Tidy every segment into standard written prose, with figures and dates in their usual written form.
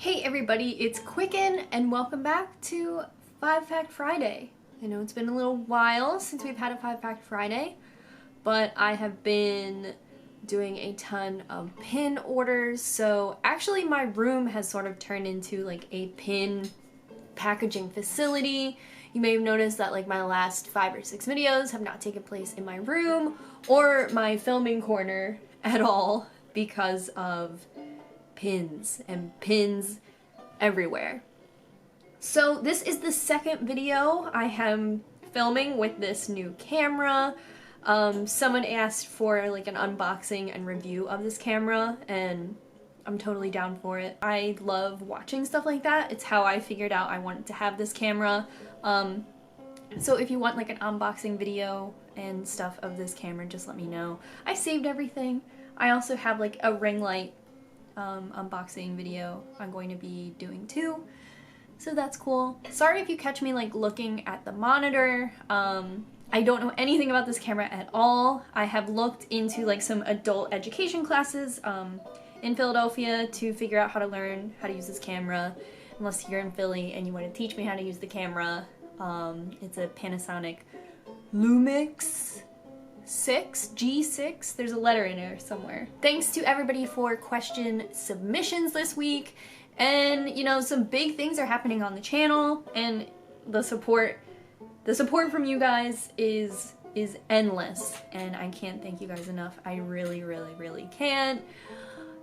Hey everybody, it's Qcknd and welcome back to 5 Fact Friday. I know it's been a little while since we've had a 5 Fact Friday, but I have been doing a ton of pin orders, so actually my room has sort of turned into like a pin packaging facility. You may have noticed that like my last 5 or 6 videos have not taken place in my room or my filming corner at all because of pins and pins everywhere. So this is the second video I am filming with this new camera. Someone asked for like an unboxing and review of this camera and I'm totally down for it. I love watching stuff like that. It's how I figured out I wanted to have this camera. So if you want like an unboxing video and stuff of this camera, just let me know. I saved everything. I also have like a ring light unboxing video I'm going to be doing too, so that's cool. Sorry if you catch me like looking at the monitor. I don't know anything about this camera at all. I have looked into like some adult education classes in Philadelphia to figure out how to learn how to use this camera, unless you're in Philly and you want to teach me how to use the camera. It's a Panasonic Lumix G6. There's a letter in there somewhere. Thanks to everybody for question submissions this week, and you know, some big things are happening on the channel, and the support from you guys is endless, and I can't thank you guys enough. I really can't.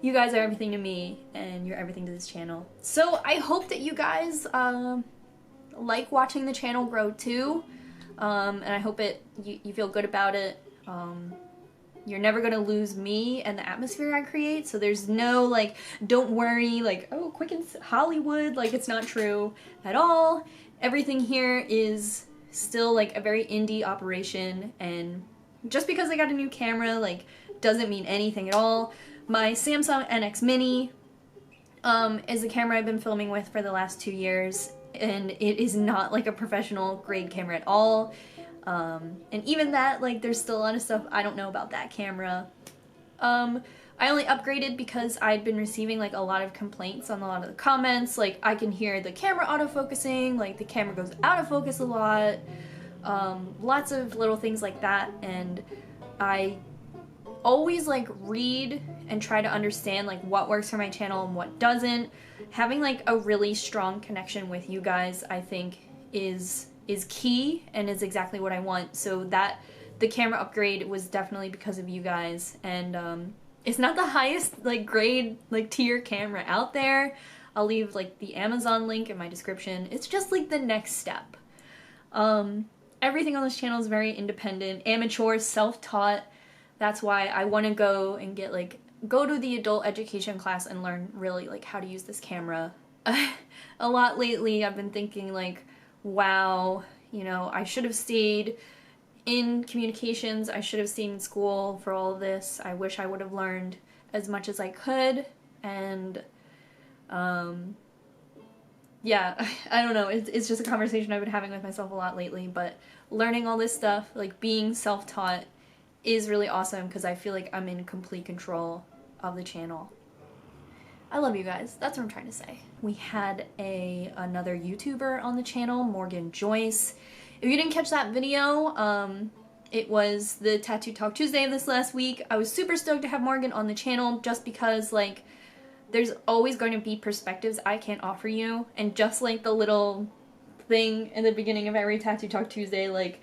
You guys are everything to me, and you're everything to this channel. So I hope that you guys like watching the channel grow too, and I hope you feel good about it. You're never gonna lose me and the atmosphere I create, so there's no like, don't worry, like, oh, Qcknd's Hollywood, like, it's not true at all. Everything here is still like a very indie operation, and just because I got a new camera like doesn't mean anything at all. My Samsung NX Mini is the camera I've been filming with for the last 2 years, and it is not like a professional grade camera at all. And even that, like, there's still a lot of stuff I don't know about that camera. I only upgraded because I'd been receiving like a lot of complaints on a lot of the comments, like I can hear the camera autofocusing, like the camera goes out of focus a lot, lots of little things like that, and I always like read and try to understand like what works for my channel and what doesn't. Having like a really strong connection with you guys, I think, is key and is exactly what I want. So that the camera upgrade was definitely because of you guys, and it's not the highest like grade like tier camera out there. I'll leave like the Amazon link in my description. It's just like the next step. Everything on this channel is very independent, amateur, self-taught. That's why I want to go and go to the adult education class and learn really like how to use this camera. A lot lately I've been thinking like, wow, you know, I should have stayed in communications, I should have stayed in school for all of this. I wish I would have learned as much as I could, and yeah, I don't know, it's just a conversation I've been having with myself a lot lately, but learning all this stuff, like being self-taught, is really awesome because I feel like I'm in complete control of the channel. I love you guys. That's what I'm trying to say. We had another YouTuber on the channel, Morgan Joyce. If you didn't catch that video, it was the Tattoo Talk Tuesday of this last week. I was super stoked to have Morgan on the channel just because like there's always going to be perspectives I can't offer you, and just like the little thing in the beginning of every Tattoo Talk Tuesday, like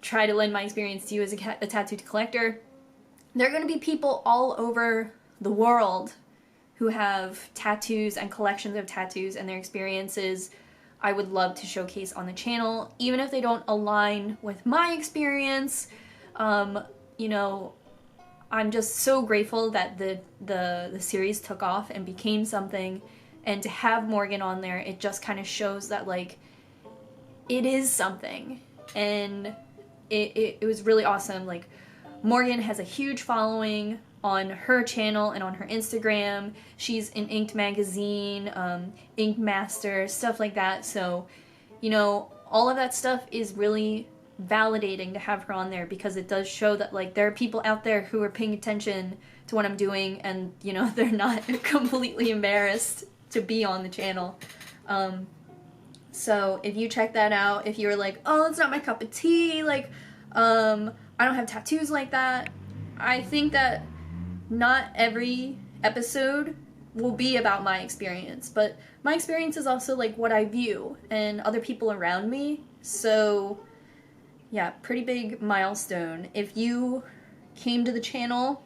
try to lend my experience to you as a tattoo collector. There are going to be people all over the world who have tattoos and collections of tattoos, and their experiences I would love to showcase on the channel, even if they don't align with my experience. You know, I'm just so grateful that the series took off and became something, and to have Morgan on there, it just kind of shows that like it is something, and it was really awesome. Like, Morgan has a huge following on her channel and on her Instagram. She's in Inked magazine, Ink Master, stuff like that. So, you know, all of that stuff is really validating to have her on there, because it does show that like there are people out there who are paying attention to what I'm doing, and you know, they're not completely embarrassed to be on the channel. So if you check that out, if you're like, oh, it's not my cup of tea, like, I don't have tattoos like that, I think that not every episode will be about my experience, but my experience is also like what I view and other people around me. So yeah, pretty big milestone. If you came to the channel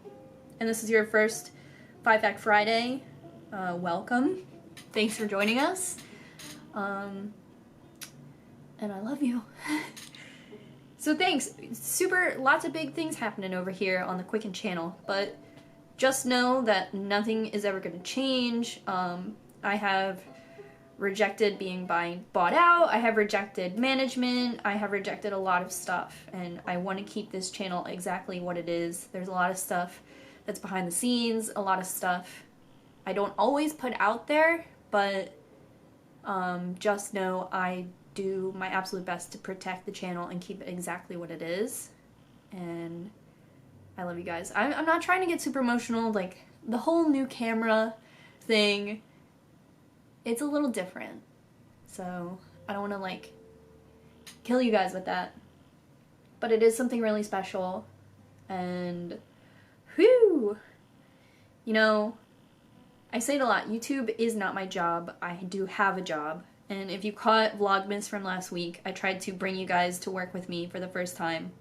and this is your first 5 Fact Friday, welcome. Thanks for joining us. And I love you. So thanks. Lots of big things happening over here on the Qcknd channel, but just know that nothing is ever going to change. I have rejected being bought out, I have rejected management, I have rejected a lot of stuff, and I want to keep this channel exactly what it is. There's a lot of stuff that's behind the scenes, a lot of stuff I don't always put out there, but just know I do my absolute best to protect the channel and keep it exactly what it is. And I love you guys. I'm not trying to get super emotional, like the whole new camera thing, it's a little different. So I don't want to like kill you guys with that. But it is something really special. And whew, you know, I say it a lot, YouTube is not my job. I do have a job. And if you caught Vlogmas from last week, I tried to bring you guys to work with me for the first time.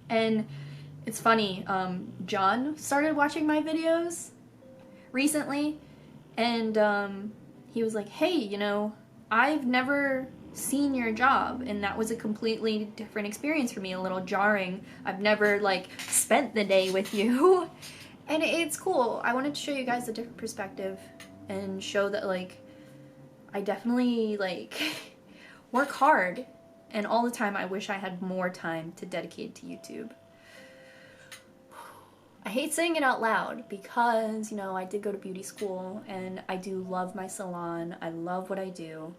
And it's funny, John started watching my videos recently, and he was like, hey, you know, I've never seen your job, and that was a completely different experience for me, a little jarring. I've never, like, spent the day with you, and it's cool. I wanted to show you guys a different perspective and show that, like, I definitely, like, work hard, and all the time I wish I had more time to dedicate to YouTube. I hate saying it out loud because, you know, I did go to beauty school and I do love my salon. I love what I do.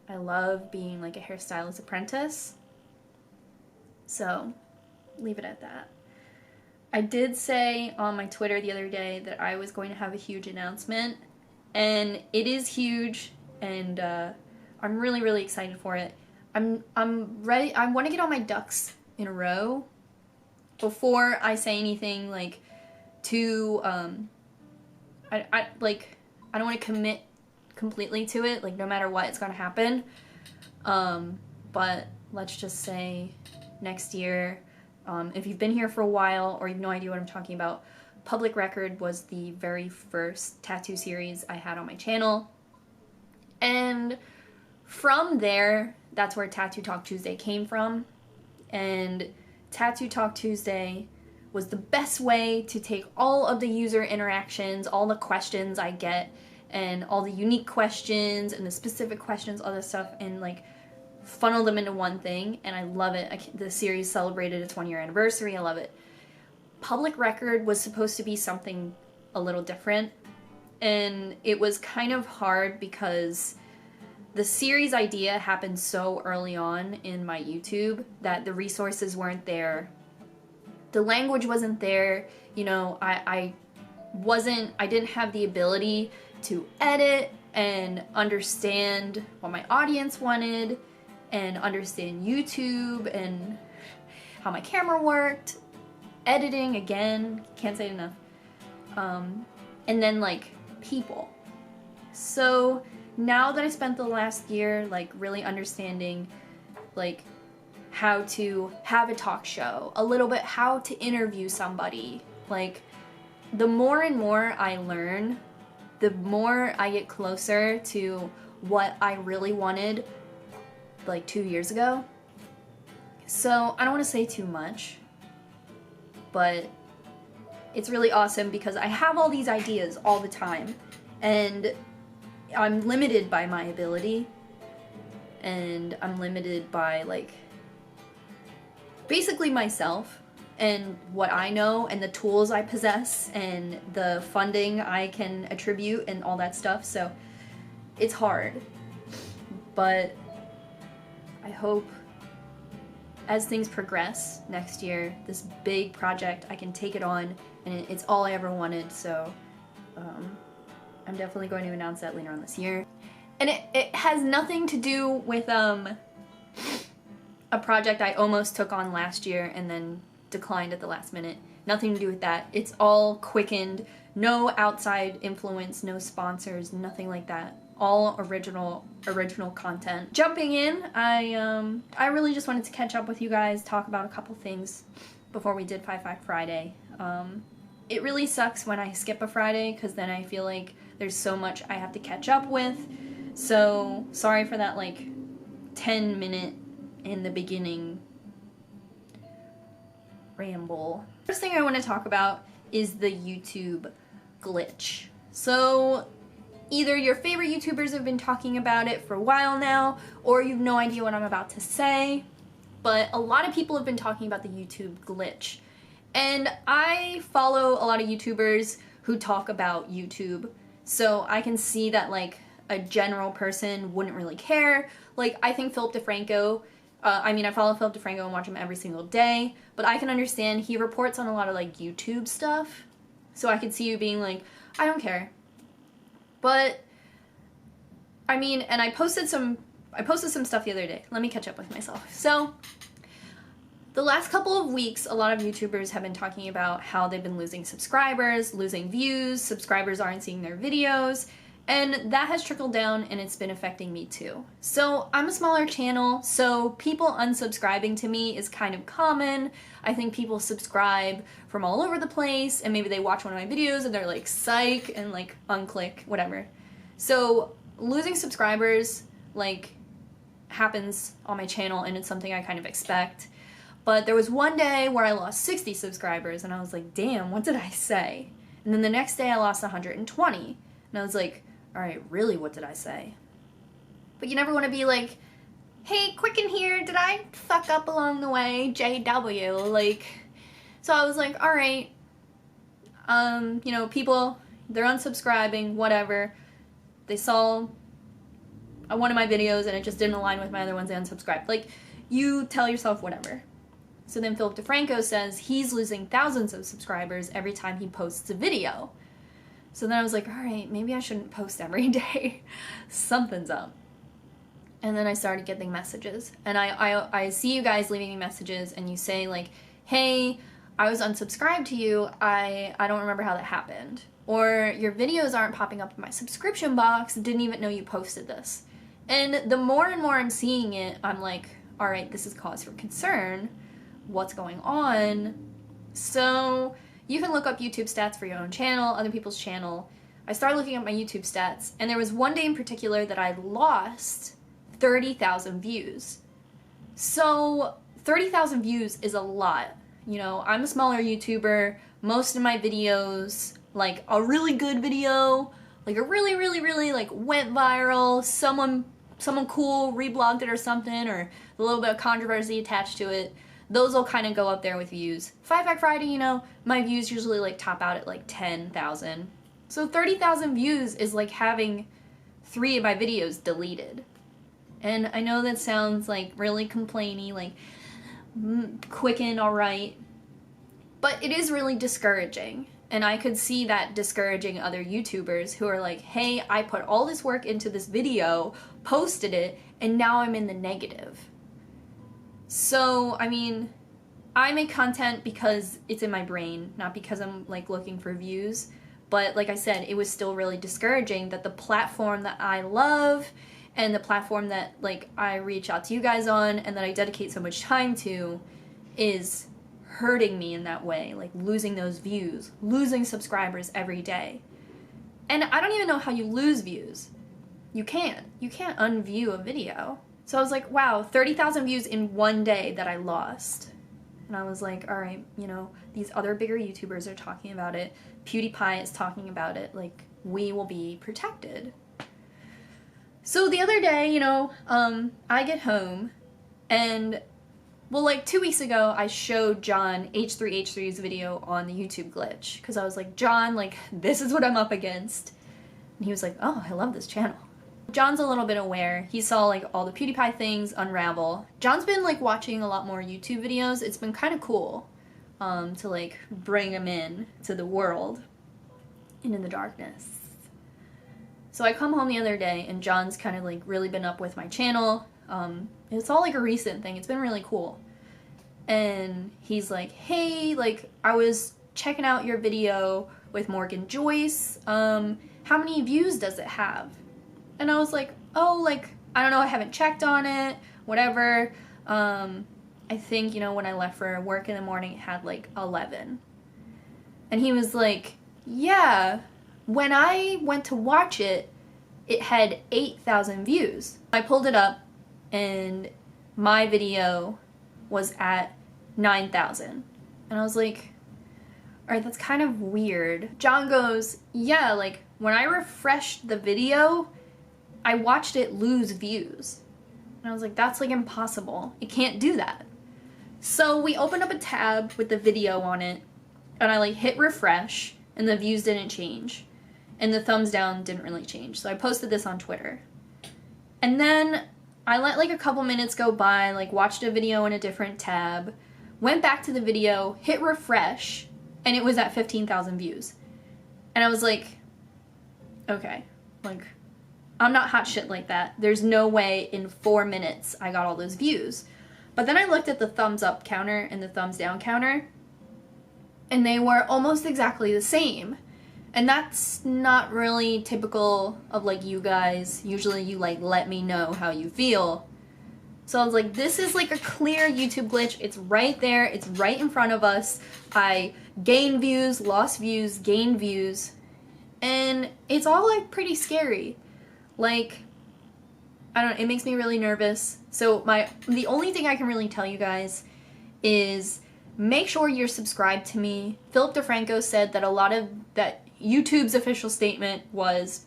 I love being like a hairstylist apprentice. So, leave it at that. I did say on my Twitter the other day that I was going to have a huge announcement, and it is huge, and I'm really, really excited for it. I'm ready. I want to get all my ducks in a row before I say anything, like, too, I don't want to commit completely to it, like, no matter what, it's gonna happen, but let's just say next year, if you've been here for a while, or you have no idea what I'm talking about, Public Record was the very first tattoo series I had on my channel, and from there, that's where Tattoo Talk Tuesday came from, and Tattoo Talk Tuesday was the best way to take all of the user interactions, all the questions I get, and all the unique questions and the specific questions, all this stuff, and like funnel them into one thing, and I love it. The series celebrated its 1-year anniversary, I love it. Public Record was supposed to be something a little different, and it was kind of hard because the series idea happened so early on in my YouTube that the resources weren't there. The language wasn't there, you know, I didn't have the ability to edit and understand what my audience wanted and understand YouTube and how my camera worked. Editing, again, can't say it enough. And then, like, people. So now that I spent the last year, like, really understanding, like, how to have a talk show, a little bit how to interview somebody, like, the more and more I learn, the more I get closer to what I really wanted, like, 2 years ago. So I don't want to say too much, but it's really awesome because I have all these ideas all the time, and I'm limited by my ability, and I'm limited by, like, basically myself and what I know and the tools I possess and the funding I can attribute and all that stuff, so it's hard. But I hope as things progress next year, this big project, I can take it on, and it's all I ever wanted, so I'm definitely going to announce that later on this year. And it has nothing to do with a project I almost took on last year and then declined at the last minute. Nothing to do with that. It's all Qcknd, no outside influence, no sponsors, nothing like that. All original content. Jumping in, I really just wanted to catch up with you guys, talk about a couple things before we did 5 Fact Friday. It really sucks when I skip a Friday because then I feel like there's so much I have to catch up with. So sorry for that like 10-minute in the beginning ramble. First thing I want to talk about is the YouTube glitch. So either your favorite YouTubers have been talking about it for a while now, or you have no idea what I'm about to say, but a lot of people have been talking about the YouTube glitch. And I follow a lot of YouTubers who talk about YouTube, so I can see that like a general person wouldn't really care. Like, I think Philip DeFranco, I follow Philip DeFranco and watch him every single day, but I can understand he reports on a lot of like YouTube stuff, so I could see you being like, I don't care. But I mean, and I posted some stuff the other day. Let me catch up with myself. So the last couple of weeks, a lot of YouTubers have been talking about how they've been losing subscribers, losing views, subscribers aren't seeing their videos, and that has trickled down and it's been affecting me too. So I'm a smaller channel, so people unsubscribing to me is kind of common. I think people subscribe from all over the place and maybe they watch one of my videos and they're like psych and like unclick, whatever. So losing subscribers like happens on my channel and it's something I kind of expect. But there was one day where I lost 60 subscribers and I was like, damn, what did I say? And then the next day I lost 120 and I was like, all right, really, what did I say? But you never want to be like, hey, Qcknd here, did I fuck up along the way? JW, like, so I was like, all right, you know, people, they're unsubscribing, whatever. They saw one of my videos and it just didn't align with my other ones, they unsubscribed. Like, you tell yourself whatever. So then Philip DeFranco says he's losing thousands of subscribers every time he posts a video. So then I was like, all right, maybe I shouldn't post every day. Something's up. And then I started getting messages. And I see you guys leaving me messages and you say like, hey, I was unsubscribed to you. I don't remember how that happened. Or your videos aren't popping up in my subscription box. Didn't even know you posted this. And the more and more I'm seeing it, I'm like, all right, this is cause for concern. What's going on? So you can look up YouTube stats for your own channel, other people's channel. I started looking at my YouTube stats, and there was one day in particular that I lost 30,000 views. So 30,000 views is a lot. You know, I'm a smaller YouTuber. Most of my videos, like a really good video, like a really, really, really like went viral, someone cool reblogged it or something, or a little bit of controversy attached to it, those will kind of go up there with views. 5 Fact Friday, you know, my views usually like top out at like 10,000. So 30,000 views is like having 3 of my videos deleted. And I know that sounds like really complainy, like Qcknd, alright. But it is really discouraging. And I could see that discouraging other YouTubers who are like, hey, I put all this work into this video, posted it, and now I'm in the negative. So, I mean, I make content because it's in my brain, not because I'm like looking for views. But like I said, it was still really discouraging that the platform that I love and the platform that like I reach out to you guys on and that I dedicate so much time to is hurting me in that way, like losing those views, losing subscribers every day. And I don't even know how you lose views. You can't unview a video. So I was like, wow, 30,000 views in one day that I lost. And I was like, all right, you know, these other bigger YouTubers are talking about it. PewDiePie is talking about it. Like, we will be protected. So the other day, you know, I get home and, well, like 2 weeks ago, I showed John H3H3's video on the YouTube glitch. Because I was like, John, like, this is what I'm up against. And he was like, oh, I love this channel. John's a little bit aware. He saw like all the PewDiePie things unravel. John's been like watching a lot more YouTube videos. It's been kind of cool to like bring him in to the world and in the darkness. So I come home the other day and John's kind of like really been up with my channel. It's all like a recent thing. It's been really cool. And he's like, hey, like I was checking out your video with Morgan Joyce. How many views does it have? And I was like, oh, like, I don't know, I haven't checked on it, whatever. I think, you know, when I left for work in the morning, it had like 11. And he was like, yeah, when I went to watch it, it had 8,000 views. I pulled it up and my video was at 9,000. And I was like, all right, that's kind of weird. John goes, yeah, like when I refreshed the video, I watched it lose views. And I was like, that's like impossible. It can't do that. So we opened up a tab with the video on it and I like hit refresh and the views didn't change. And the thumbs down didn't really change. So I posted this on Twitter. And then I let like a couple minutes go by, like watched a video in a different tab, went back to the video, hit refresh, and it was at 15,000 views. And I was like, okay, like I'm not hot shit like that. There's no way in 4 minutes I got all those views. But then I looked at the thumbs up counter and the thumbs down counter, and they were almost exactly the same. And that's not really typical of like you guys. Usually you like let me know how you feel. So I was like, this is like a clear YouTube glitch. It's right there. It's right in front of us. I gained views, lost views, gained views. And it's all like pretty scary. Like, I don't know, it makes me really nervous. So the only thing I can really tell you guys is make sure you're subscribed to me. Philip DeFranco said that YouTube's official statement was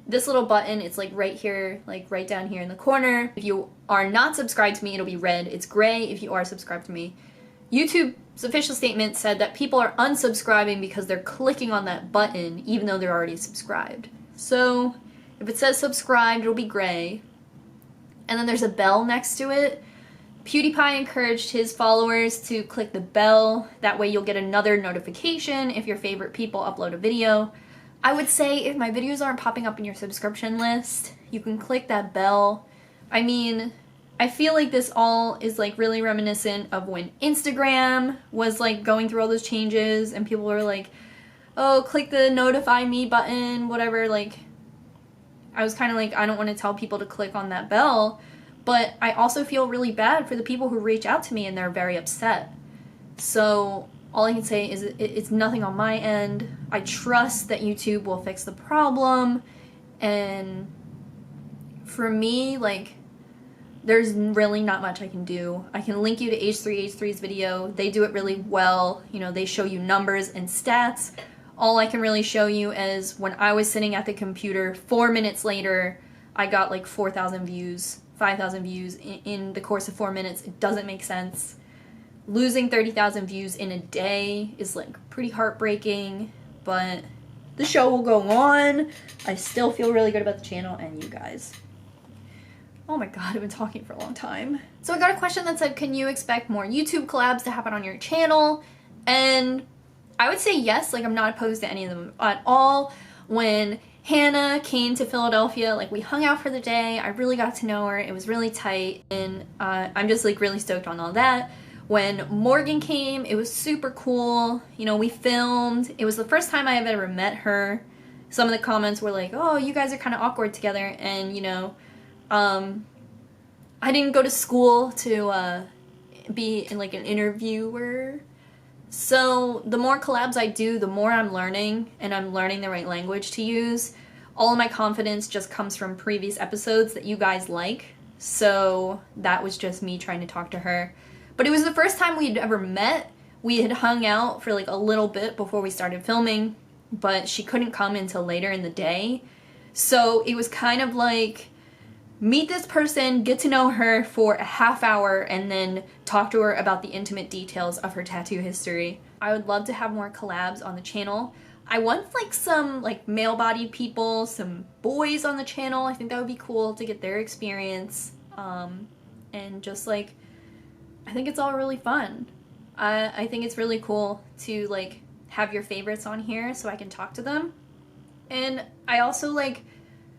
this little button, it's like right here, like right down here in the corner. If you are not subscribed to me, it'll be red. It's gray if you are subscribed to me. YouTube's official statement said that people are unsubscribing because they're clicking on that button even though they're already subscribed. So if it says subscribed, it'll be gray. And then there's a bell next to it. PewDiePie encouraged his followers to click the bell. That way you'll get another notification if your favorite people upload a video. I would say if my videos aren't popping up in your subscription list, you can click that bell. I mean, I feel like this all is like really reminiscent of when Instagram was like going through all those changes and people were like, oh, click the notify me button, whatever. Like, I was kind of like, I don't want to tell people to click on that bell, but I also feel really bad for the people who reach out to me and they're very upset. So all I can say is it's nothing on my end. I trust that YouTube will fix the problem. And for me, like, there's really not much I can do. I can link you to H3H3's video. They do it really well. You know, they show you numbers and stats. All I can really show you is when I was sitting at the computer, 4 minutes later, I got like 4,000 views, 5,000 views in the course of 4 minutes. It doesn't make sense. Losing 30,000 views in a day is like pretty heartbreaking, but the show will go on. I still feel really good about the channel and you guys. Oh my god, I've been talking for a long time. So I got a question that said, can you expect more YouTube collabs to happen on your channel? And I would say yes, like I'm not opposed to any of them at all. When Hannah came to Philadelphia, like we hung out for the day, I really got to know her, it was really tight, and I'm just like really stoked on all that. When Morgan came, it was super cool, you know, we filmed, it was the first time I have ever met her. Some of the comments were like, oh, you guys are kind of awkward together, and you know, I didn't go to school to be in like an interviewer. So the more collabs I do, the more I'm learning, and I'm learning the right language to use. All of my confidence just comes from previous episodes that you guys like. So that was just me trying to talk to her. But it was the first time we'd ever met. We had hung out for like a little bit before we started filming, but she couldn't come until later in the day. So it was kind of like, meet this person, get to know her for a half hour, and then talk to her about the intimate details of her tattoo history. I would love to have more collabs on the channel. I want like some like male-bodied people, some boys on the channel. I think that would be cool to get their experience. And just like, I think it's all really fun. I think it's really cool to like have your favorites on here so I can talk to them. And I also like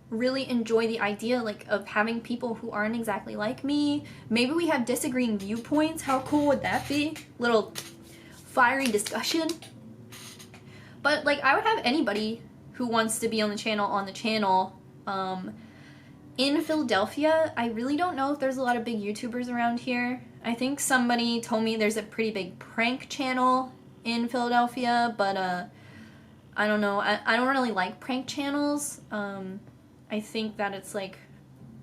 really enjoy the idea like of having people who aren't exactly like me. Maybe we have disagreeing viewpoints. How cool would that be? Little fiery discussion. But like I would have anybody who wants to be on the channel. In Philadelphia, I really don't know if there's a lot of big YouTubers around here. I think somebody told me there's a pretty big prank channel in Philadelphia, but I don't know. I don't really like prank channels. I think that it's like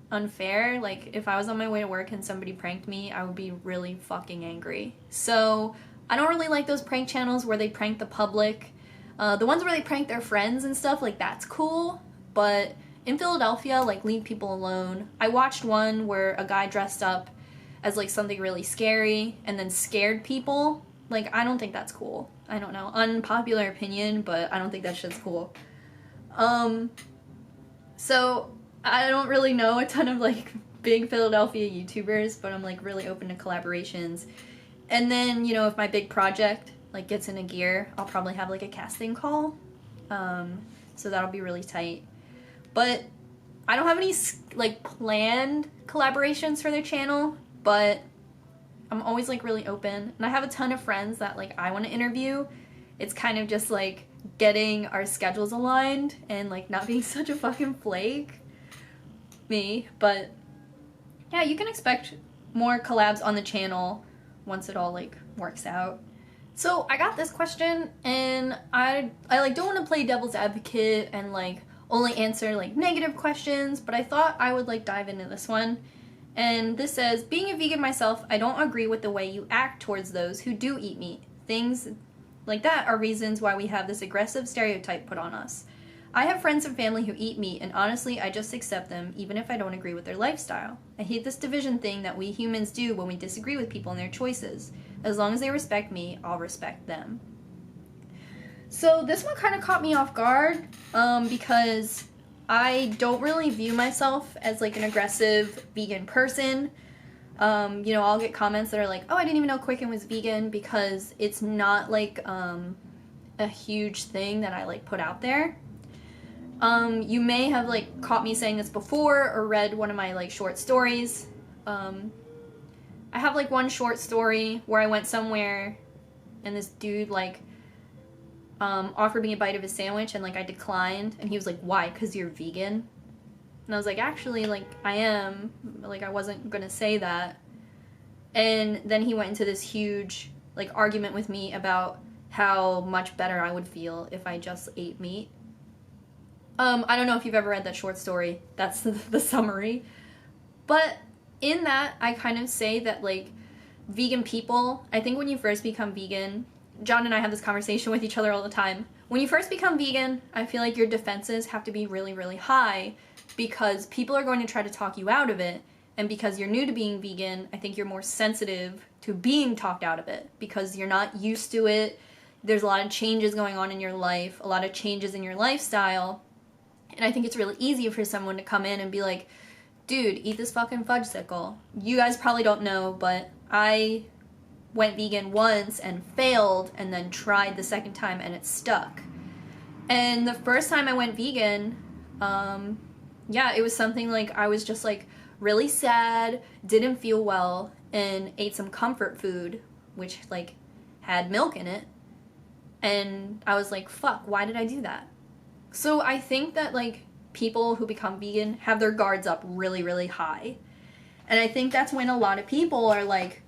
unfair. Like if I was on my way to work and somebody pranked me, I would be really fucking angry. So I don't really like those prank channels where they prank the public. The ones where they prank their friends and stuff, like that's cool, but in Philadelphia, like, leave people alone. I watched one where a guy dressed up as, like, something really scary and then scared people. Like, I don't think that's cool. I don't know. Unpopular opinion, but I don't think that shit's cool. So, I don't really know a ton of, like, big Philadelphia YouTubers, but I'm, like, really open to collaborations. And then, you know, if my big project, like, gets into gear, I'll probably have, like, a casting call. So that'll be really tight. But I don't have any, like, planned collaborations for their channel, but I'm always, like, really open. And I have a ton of friends that, like, I want to interview. It's kind of just, like, getting our schedules aligned and, like, not being such a fucking flake. Me. But, yeah, you can expect more collabs on the channel once it all, like, works out. So, I got this question, and I like, don't want to play devil's advocate and, like, only answer like negative questions, but I thought I would like dive into this one. And this says, being a vegan myself, I don't agree with the way you act towards those who do eat meat. Things like that are reasons why we have this aggressive stereotype put on us. I have friends and family who eat meat, and honestly, I just accept them even if I don't agree with their lifestyle. I hate this division thing that we humans do when we disagree with people and their choices. As long as they respect me, I'll respect them. So this one kind of caught me off guard because I don't really view myself as like an aggressive vegan person. You know, I'll get comments that are like, oh, I didn't even know Qcknd was vegan, because it's not like a huge thing that I like put out there. You may have like caught me saying this before or read one of my like short stories. I have like one short story where I went somewhere and this dude like offered me a bite of his sandwich, and like I declined, and he was like, why? 'Cause you're vegan? And I was like, actually, like, I am, like, I wasn't gonna say that. And then he went into this huge like argument with me about how much better I would feel if I just ate meat. I don't know if you've ever read that short story. That's the summary. But in that, I kind of say that like vegan people, I think when you first become vegan, John and I have this conversation with each other all the time. When you first become vegan, I feel like your defenses have to be really, really high, because people are going to try to talk you out of it. And because you're new to being vegan, I think you're more sensitive to being talked out of it because you're not used to it. There's a lot of changes going on in your life, a lot of changes in your lifestyle. And I think it's really easy for someone to come in and be like, dude, eat this fucking fudgesicle. You guys probably don't know, but I went vegan once and failed, and then tried the second time and it stuck. And the first time I went vegan, yeah, it was something like I was just like really sad, didn't feel well, and ate some comfort food, which like had milk in it. And I was like, fuck, why did I do that? So I think that like people who become vegan have their guards up really, really high. And I think that's when a lot of people are like,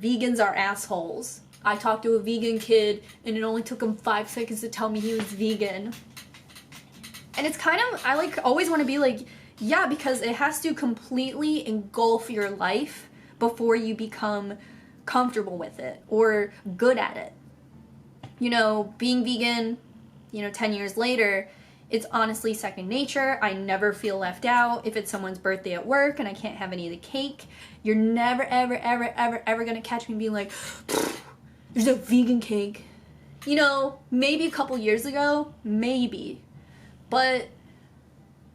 vegans are assholes. I talked to a vegan kid and it only took him 5 seconds to tell me he was vegan. And it's kind of, I like always want to be like, yeah, because it has to completely engulf your life before you become comfortable with it or good at it. You know, being vegan, you know, 10 years later, it's honestly second nature. I never feel left out. If it's someone's birthday at work and I can't have any of the cake, you're never, ever, ever, ever, ever gonna catch me being like, there's no vegan cake. You know, maybe a couple years ago, maybe. But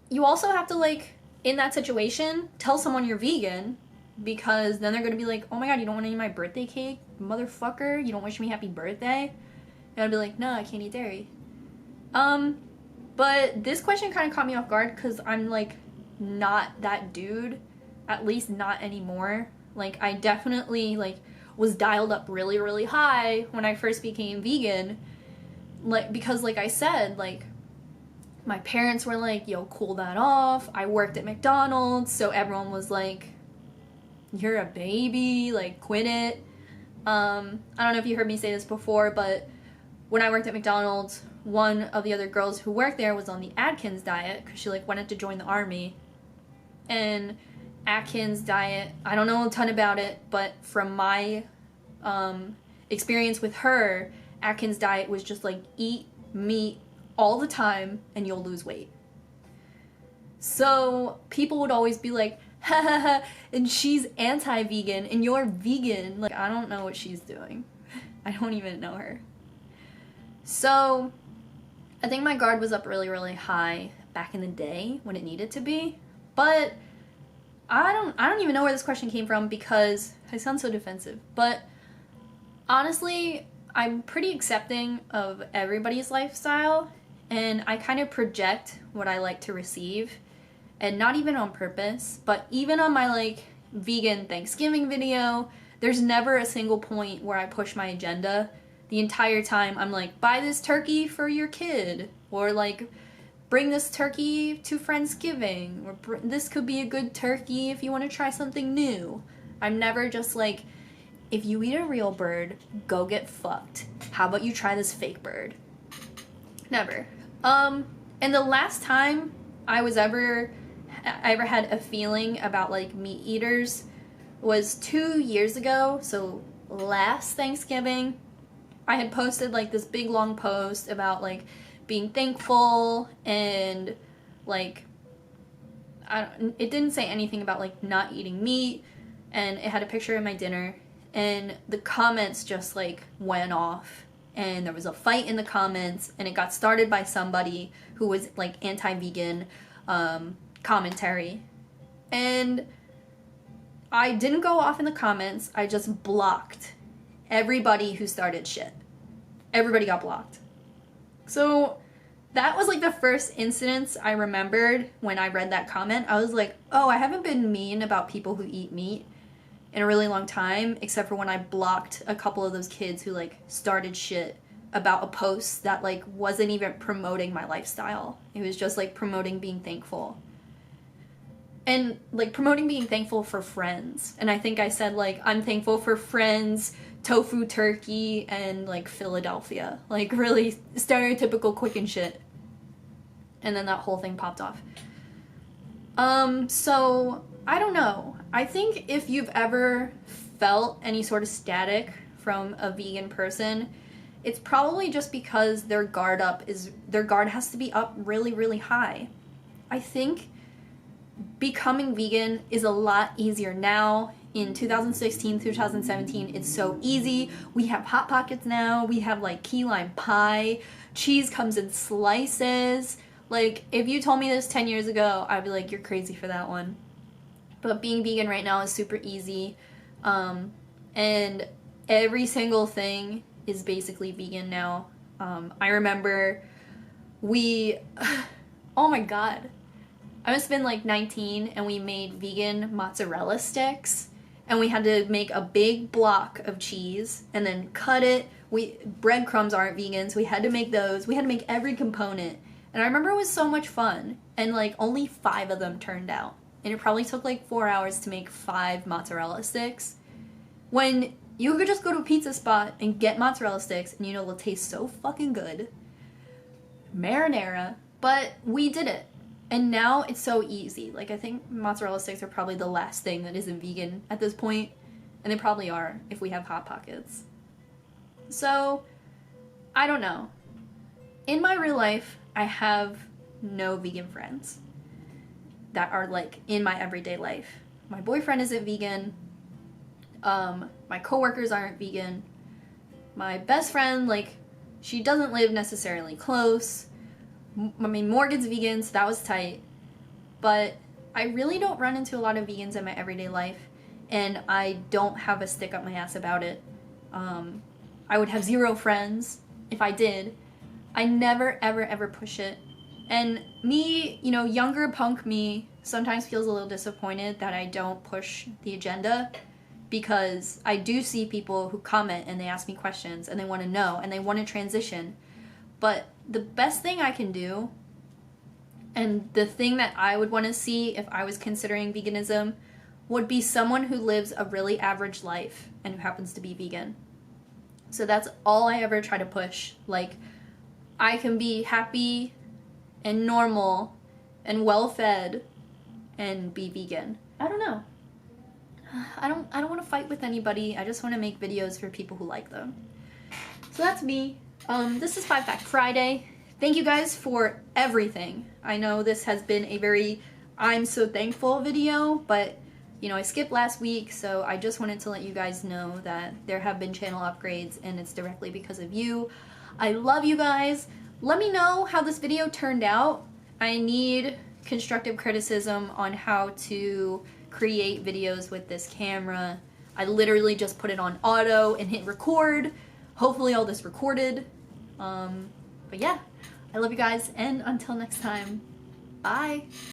you also have to, like, in that situation, tell someone you're vegan, because then they're gonna be like, oh my god, you don't want to eat my birthday cake? Motherfucker, you don't wish me happy birthday? And I'd be like, no, I can't eat dairy. But this question kind of caught me off guard because I'm like not that dude, at least not anymore. Like I definitely like was dialed up really, really high when I first became vegan. Like, because like I said, like my parents were like, yo, cool that off. I worked at McDonald's, so everyone was like, you're a baby, like quit it. I don't know if you heard me say this before, but when I worked at McDonald's, one of the other girls who worked there was on the Atkins diet because she like wanted to join the army. And Atkins diet, I don't know a ton about it, but from my experience with her, Atkins diet was just like eat meat all the time and you'll lose weight. So people would always be like, ha ha ha, and she's anti-vegan and you're vegan. Like, I don't know what she's doing. I don't even know her. So I think my guard was up really, really high back in the day when it needed to be. But I don't even know where this question came from because I sound so defensive. But honestly, I'm pretty accepting of everybody's lifestyle, and I kind of project what I like to receive, and not even on purpose, but even on my like vegan Thanksgiving video, there's never a single point where I push my agenda. The entire time I'm like, buy this turkey for your kid, or like bring this turkey to Friendsgiving, or this could be a good turkey if you want to try something new. I'm never just like, if you eat a real bird, go get fucked. How about you try this fake bird? Never. And the last time I ever had a feeling about like meat eaters was 2 years ago. So last Thanksgiving, I had posted like this big long post about like being thankful and like, it didn't say anything about like not eating meat, and it had a picture of my dinner. And the comments just like went off, and there was a fight in the comments, and it got started by somebody who was like anti-vegan commentary. And I didn't go off in the comments, I just blocked everybody who started shit. Everybody got blocked. So that was like the first instance I remembered when I read that comment. I was like, oh, I haven't been mean about people who eat meat in a really long time, except for when I blocked a couple of those kids who like started shit about a post that like wasn't even promoting my lifestyle. It was just like promoting being thankful. And like promoting being thankful for Friends. And I think I said like, I'm thankful for Friends, tofu turkey, and like Philadelphia. Like really stereotypical Qcknd shit. And then that whole thing popped off. So I don't know. I think if you've ever felt any sort of static from a vegan person, it's probably just because their guard has to be up really, really high. I think becoming vegan is a lot easier now. In 2016, 2017, it's so easy. We have Hot Pockets now. We have like key lime pie. Cheese comes in slices. Like, if you told me this 10 years ago, I'd be like, you're crazy for that one. But being vegan right now is super easy. And every single thing is basically vegan now. I remember oh my god. I must have been like 19 and we made vegan mozzarella sticks. And we had to make a big block of cheese and then cut it. Breadcrumbs aren't vegan, so we had to make those. We had to make every component. And I remember it was so much fun. And like only 5 of them turned out. And it probably took like 4 hours to make 5 mozzarella sticks. When you could just go to a pizza spot and get mozzarella sticks and you know they'll taste so fucking good. Marinara. But we did it. And now it's so easy. Like, I think mozzarella sticks are probably the last thing that isn't vegan at this point. And they probably are if we have Hot Pockets. So, I don't know. In my real life, I have no vegan friends that are, like, in my everyday life. My boyfriend isn't vegan. My coworkers aren't vegan. My best friend, like, she doesn't live necessarily close. I mean, Morgan's vegan, so that was tight. But I really don't run into a lot of vegans in my everyday life, and I don't have a stick up my ass about it. I would have 0 friends if I did. I never, ever, ever push it. And me, you know, younger punk me sometimes feels a little disappointed that I don't push the agenda, because I do see people who comment and they ask me questions and they want to know and they want to transition. But the best thing I can do, and the thing that I would want to see if I was considering veganism, would be someone who lives a really average life and who happens to be vegan. So that's all I ever try to push. Like, I can be happy and normal and well-fed and be vegan. I don't know. I don't want to fight with anybody. I just want to make videos for people who like them. So that's me. This is 5 Fact Friday. Thank you guys for everything. I know this has been a very I'm so thankful video, but you know, I skipped last week, so I just wanted to let you guys know that there have been channel upgrades and it's directly because of you. I love you guys. Let me know how this video turned out. I need constructive criticism on how to create videos with this camera. I literally just put it on auto and hit record. Hopefully all this recorded. But yeah, I love you guys, and until next time, bye.